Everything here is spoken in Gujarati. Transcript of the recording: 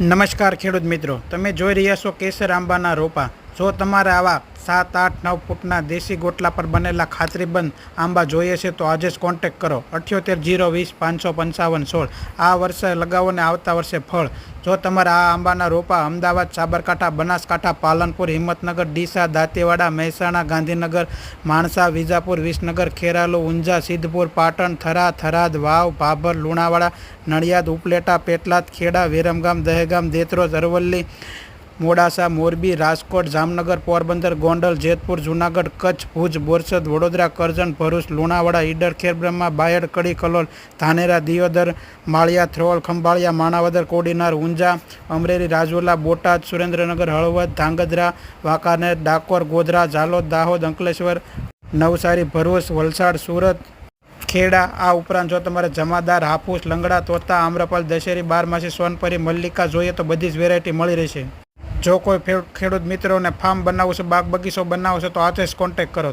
નમસ્કાર ખેડૂત મિત્રો, તમે જોઈ રહ્યા છો કેસર આંબાના રોપા. જો તમારે આવા 7, 8, 9 ફૂટના દેશી ગોટલા પર બનેલા ખાતરીબંધ આંબા જોઈએ છે તો આજે જ કોન્ટેક્ટ કરો 78 020 555 16. આ વર્ષે લગાવો ને આવતા વર્ષે ફળ. જો તમારે આ આંબાના રોપા અમદાવાદ, સાબરકાંઠા, બનાસકાંઠા, પાલનપુર, હિંમતનગર, ડીસા, દાંતેવાડા, મહેસાણા, ગાંધીનગર, માણસા, વિજાપુર, વિસનગર, ખેરાલુ, ઊંઝા, સિદ્ધપુર, પાટણ, થરાદ, વાવ, ભાભર, લુણાવાડા, નડિયાદ, ઉપલેટા, પેટલાદ, ખેડા, વિરમગામ, દહેગામ, દેત્રોજ, અરવલ્લી, મોડાસા, મોરબી, રાજકોટ, જામનગર, પોરબંદર, ગોંડલ, જેતપુર, જૂનાગઢ, કચ્છ, ભુજ, બોરસદ, વડોદરા, કરજણ, ભરૂચ, લુણાવાડા, ઈડર, ખેરબ્રહ્મા, બાયડ, કડી, કલોલ, ધાનેરા, દિયોદર, માળિયા, થ્રોલ, ખંભાળિયા, માણાવદર, કોડીનાર, ઊંઝા, અમરેલી, રાજુલા, બોટાદ, સુરેન્દ્રનગર, હળવદ, ધાંગધ્રા, વાંકાનેર, ડાકોર, ગોધરા, ઝાલોદ, દાહોદ, અંકલેશ્વર, નવસારી, ભરૂચ, વલસાડ, સુરત, ખેડા. આ ઉપરાંત જો તમારે જમાદાર, હાફૂસ, લંગડા, તોતા, આમ્રપાલ, દશેરી, બારમાસી, સોનપરી, મલ્લિકા જોઈએ તો બધી જ વેરાયટી મળી રહેશે. જો કોઈ ખેડૂત મિત્રોને ફાર્મ બનાવવું છે, બાગ બગીચો બનાવવો છે તો આજે જ કોન્ટેક્ટ કરો.